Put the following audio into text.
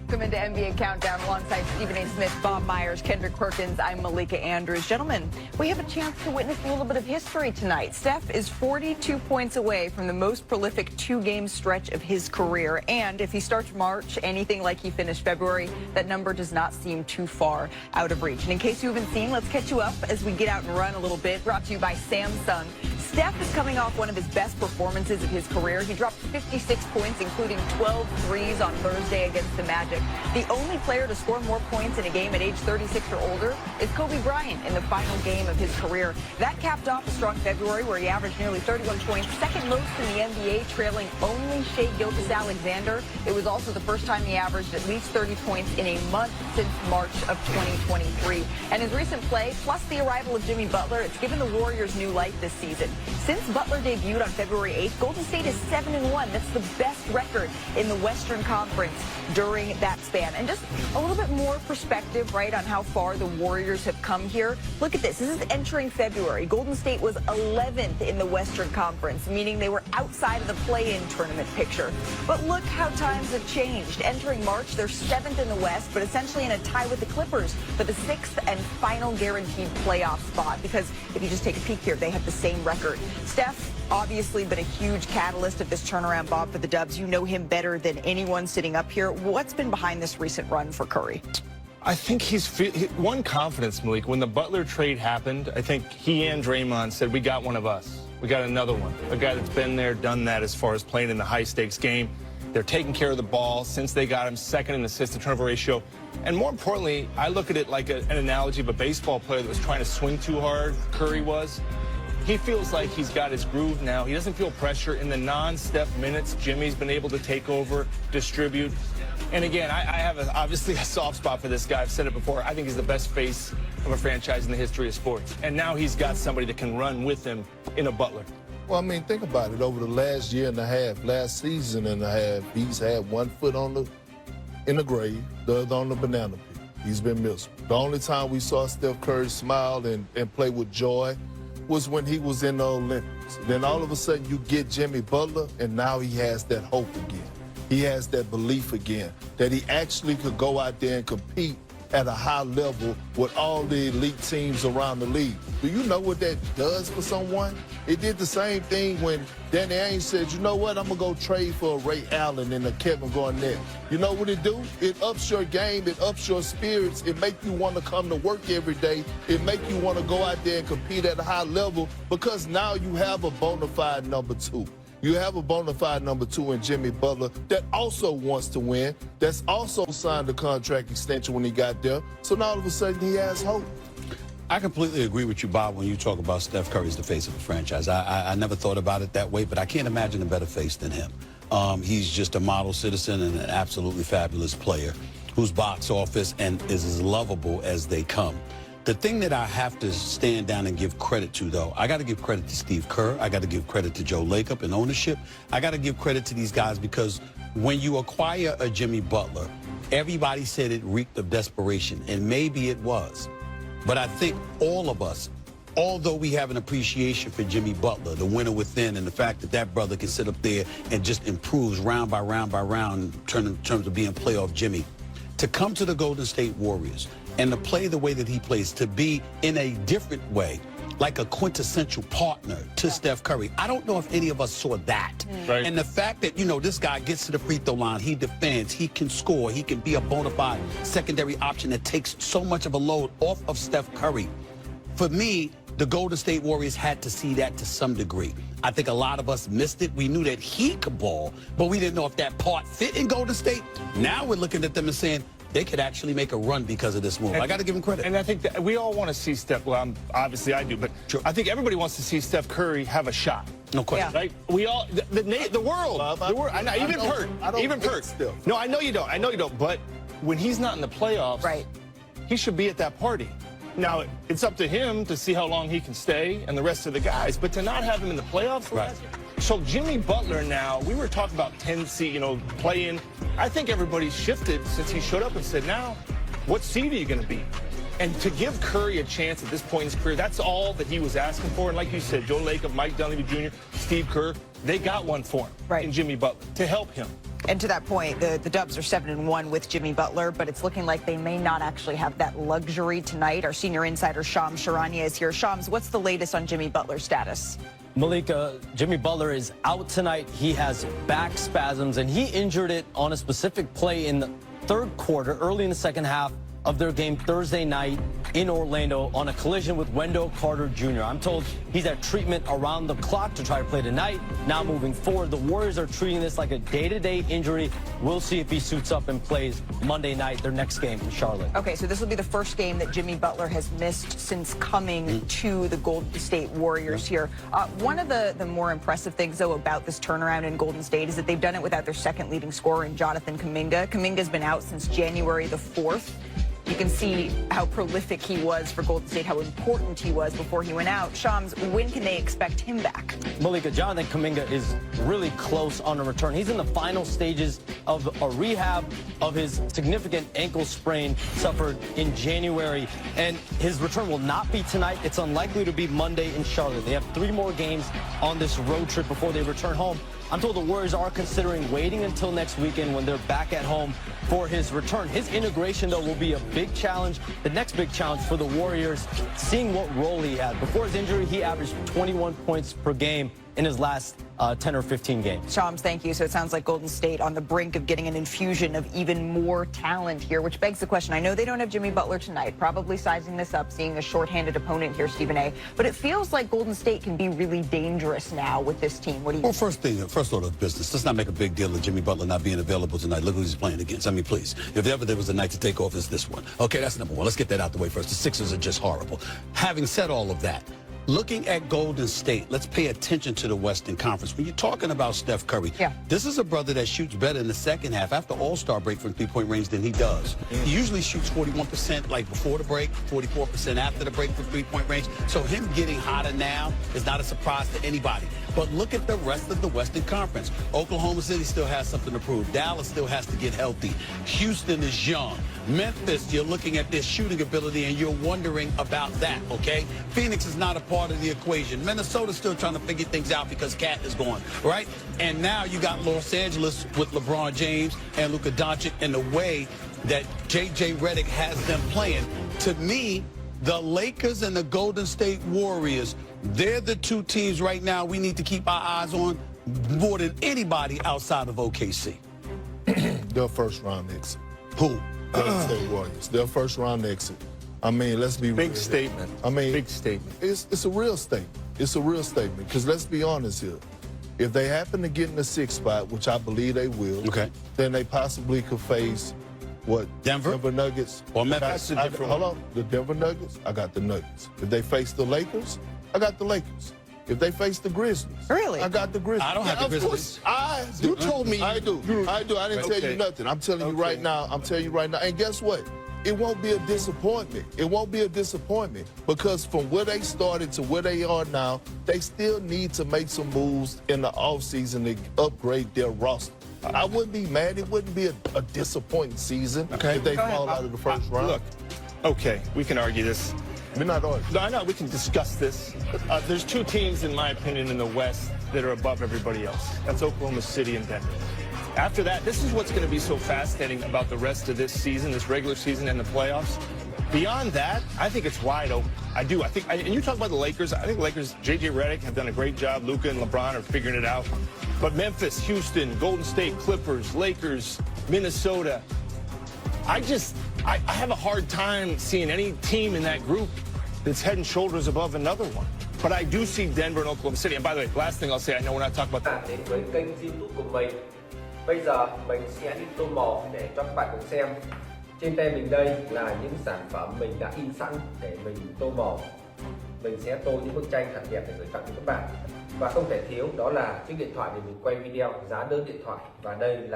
Welcome into NBA Countdown alongside Stephen A. Smith, Bob Myers, Kendrick Perkins. I'm Malika Andrews. Gentlemen, we have a chance to witness a little bit of history tonight. Steph is 42 points away from the most prolific two-game stretch of his career. And if he starts March anything like he finished February, that number does not seem too far out of reach. And in case you haven't seen, let's catch you up as we get out and run a little bit. Brought to you by Samsung. Steph is coming off one of his best performances of his career. He dropped 56 points, including 12 threes on Thursday against the Magic. The only player to score more points in a game at age 36 or older is Kobe Bryant in the final game of his career. That capped off a strong February where he averaged nearly 31 points, second most in the NBA, trailing only Shai Gilgeous-Alexander. It was also the first time he averaged at least 30 points in a month since March of 2023. And his recent play, plus the arrival of Jimmy Butler, it's given the Warriors new life this season. Since Butler debuted on February 8th, Golden State is 7-1. That's the best record in the Western Conference during that span. And just a little bit more perspective, right, on how far the Warriors have come here. Look at this. This is entering February. Golden State was 11th in the Western Conference, meaning they were outside of the play-in tournament picture. But look how times have changed. Entering March, they're 7th in the West, but essentially in a tie with the Clippers for the 6th and final guaranteed playoff spot. Because if you just take a peek here, they have the same record. Steph, obviously been a huge catalyst of this turnaround, Bob, for the Dubs. You know him better than anyone sitting up here. What's been behind this recent run for Curry? I think he's won confidence, Malik. When the Butler trade happened, I think he and Draymond said, we got one of us. We got another one. A guy that's been there, done that as far as playing in the high-stakes game. They're taking care of the ball since they got him second in assist-to-turnover ratio. And more importantly, I look at it like an analogy of a baseball player that was trying to swing too hard. Curry was. He feels like he's got his groove now. He doesn't feel pressure in the non-Steph minutes. Jimmy's been able to take over, distribute. And again, I have obviously a soft spot for this guy. I've said it before. I think he's the best face of a franchise in the history of sports. And now he's got somebody that can run with him in a Butler. Well, I mean, think about it. Over the last year and a half, last season and a half, he's had one foot in the grave, the other on the banana peel. He's been miserable. The only time we saw Steph Curry smile and play with joy was when he was in the Olympics. Then all of a sudden you get Jimmy Butler, and now he has that hope again. He has that belief again that he actually could go out there and compete at a high level with all the elite teams around the league. Do you know what that does for someone? It did the same thing when Danny Ainge said, you know what, I'm going to go trade for a Ray Allen and a Kevin Garnett. You know what it do? It ups your game, it ups your spirits, it make you want to come to work every day, it make you want to go out there and compete at a high level because now you have a bona fide number two. You have a bona fide number two in Jimmy Butler that also wants to win, that's also signed a contract extension when he got there. So now all of a sudden he has hope. I completely agree with you, Bob, when you talk about Steph Curry as the face of the franchise. I never thought about it that way, but I can't imagine a better face than him. He's just a model citizen and an absolutely fabulous player whose box office and is as lovable as they come. The thing that I have to stand down and give credit to, though, I got to give credit to Steve Kerr. I got to give credit to Joe Lacob and ownership. I got to give credit to these guys because when you acquire a Jimmy Butler, everybody said it reeked of desperation, and maybe it was. But I think all of us, although we have an appreciation for Jimmy Butler, the winner within, and the fact that that brother can sit up there and just improves round by round by round in terms of being playoff Jimmy, to come to the Golden State Warriors and to play the way that he plays, to be in a different way, like a quintessential partner to Steph Curry. I don't know if any of us saw that. Right. And the fact that, you know, this guy gets to the free throw line, he defends, he can score, he can be a bona fide secondary option that takes so much of a load off of Steph Curry. For me, the Golden State Warriors had to see that to some degree. I think a lot of us missed it. We knew that he could ball, but we didn't know if that part fit in Golden State. Now we're looking at them and saying, they could actually make a run because of this move. I got to give him credit. And I think that we all want to see Steph, well, obviously I do, but sure. I think everybody wants to see Steph Curry have a shot. No question. Yeah. Right? We all, the world, even Perk. No, I know you don't, but when he's not in the playoffs, right, he should be at that party. Now, it's up to him to see how long he can stay and the rest of the guys, but to not have him in the playoffs, right. So Jimmy Butler now, we were talking about 10 seed, you know, playing. I think everybody's shifted since he showed up and said, now, what seed are you going to be? And to give Curry a chance at this point in his career, that's all that he was asking for. And like you said, Joe Lacob, Mike Dunleavy Jr., Steve Kerr, they got one for him in Jimmy Butler to help him. And to that point, the Dubs are 7-1 with Jimmy Butler, but it's looking like they may not actually have that luxury tonight. Our senior insider, Shams Charania, is here. Shams, what's the latest on Jimmy Butler's status? Malika, Jimmy Butler is out tonight. He has back spasms, and he injured it on a specific play in the third quarter, early in the second half of their game Thursday night in Orlando on a collision with Wendell Carter Jr. I'm told he's at treatment around the clock to try to play tonight. Now moving forward, the Warriors are treating this like a day-to-day injury. We'll see if he suits up and plays Monday night, their next game in Charlotte. Okay, so this will be the first game that Jimmy Butler has missed since coming to the Golden State Warriors here. One of the more impressive things, though, about this turnaround in Golden State is that they've done it without their second leading scorer in Jonathan Kuminga. Kuminga's been out since January the 4th. You can see how prolific he was for Golden State, how important he was before he went out. Shams, when can they expect him back? Malika, Jonathan Kuminga is really close on a return. He's in the final stages of a rehab of his significant ankle sprain suffered in January, and his return will not be tonight. It's unlikely to be Monday in Charlotte. They have 3 more games on this road trip before they return home. I'm told the Warriors are considering waiting until next weekend when they're back at home for his return. His integration, though, will be a big challenge. The next big challenge for the Warriors, seeing what role he had. Before his injury, he averaged 21 points per game in his last 10 or 15 games. Shams, thank you. So it sounds like Golden State on the brink of getting an infusion of even more talent here, which begs the question. I know they don't have Jimmy Butler tonight, probably sizing this up, seeing a shorthanded opponent here, Stephen A. But it feels like Golden State can be really dangerous now with this team. What do you Well, first order of business. Let's not make a big deal of Jimmy Butler not being available tonight. Look who he's playing against. I mean, please. If ever there was a night to take off, it's this one. Okay, that's number one. Let's get that out the way first. The Sixers are just horrible. Having said all of that, looking at Golden State, let's pay attention to the Western Conference. When you're talking about Steph Curry, this is a brother that shoots better in the second half after All-Star break from three-point range than he does. He usually shoots 41% like before the break, 44% after the break from three-point range. So him getting hotter now is not a surprise to anybody. But look at the rest of the Western Conference. Oklahoma City still has something to prove. Dallas still has to get healthy. Houston is young. Memphis, you're looking at their shooting ability and you're wondering about that, okay? Phoenix is not a part of the equation. Minnesota's still trying to figure things out because Cat is gone, right? And now you got Los Angeles with LeBron James and Luka Doncic, and the way that J.J. Redick has them playing. To me, the Lakers and the Golden State Warriors, they're the 2 teams right now we need to keep our eyes on more than anybody outside of OKC. Their first round exit. Who? Golden State Warriors. Their first round exit. I mean, let's be real. Big statement. I mean, big statement. It's a real statement. It's a real statement. Because let's be honest here. If they happen to get in the 6th spot, which I believe they will, then they possibly could face what? Denver Nuggets. Or Memphis. Hold on. The Denver Nuggets, I got the Nuggets. If they face the Lakers, I got the Lakers. If they face the Grizzlies, really? I got the Grizzlies. I don't have the Grizzlies. You told me. I do. I didn't tell you nothing. I'm telling you right now. I'm telling you right now. And guess what? It won't be a disappointment. It won't be a disappointment because from where they started to where they are now, they still need to make some moves in the offseason to upgrade their roster. I wouldn't be mad. It wouldn't be a disappointing season if they fall out of the first round. Look, okay, we can argue this. We're not arguing. No, I know, we can discuss this. There's 2 teams, in my opinion, in the West that are above everybody else. That's Oklahoma City and Denver. After that, this is what's going to be so fascinating about the rest of this season, this regular season and the playoffs. Beyond that, I think it's wide open. I do. And you talk about the Lakers. I think the Lakers, J.J. Redick have done a great job. Luka and LeBron are figuring it out. But Memphis, Houston, Golden State, Clippers, Lakers, Minnesota. I have a hard time seeing any team in that group that's head and shoulders above another one. But I do see Denver and Oklahoma City. And by the way, last thing I'll say, I know we're not talking about that. Đến với kênh YouTube của mình. Bây giờ mình sẽ đi tô màu để cho các bạn cùng xem. Trên tay mình đây là những sản phẩm mình đã in sẵn để mình tô màu. Mình sẽ tô những bức tranh thật đẹp để gửi tặng cho các bạn. Và không thể thiếu đó là chiếc điện thoại để mình quay video, giá đơn điện thoại. Và đây là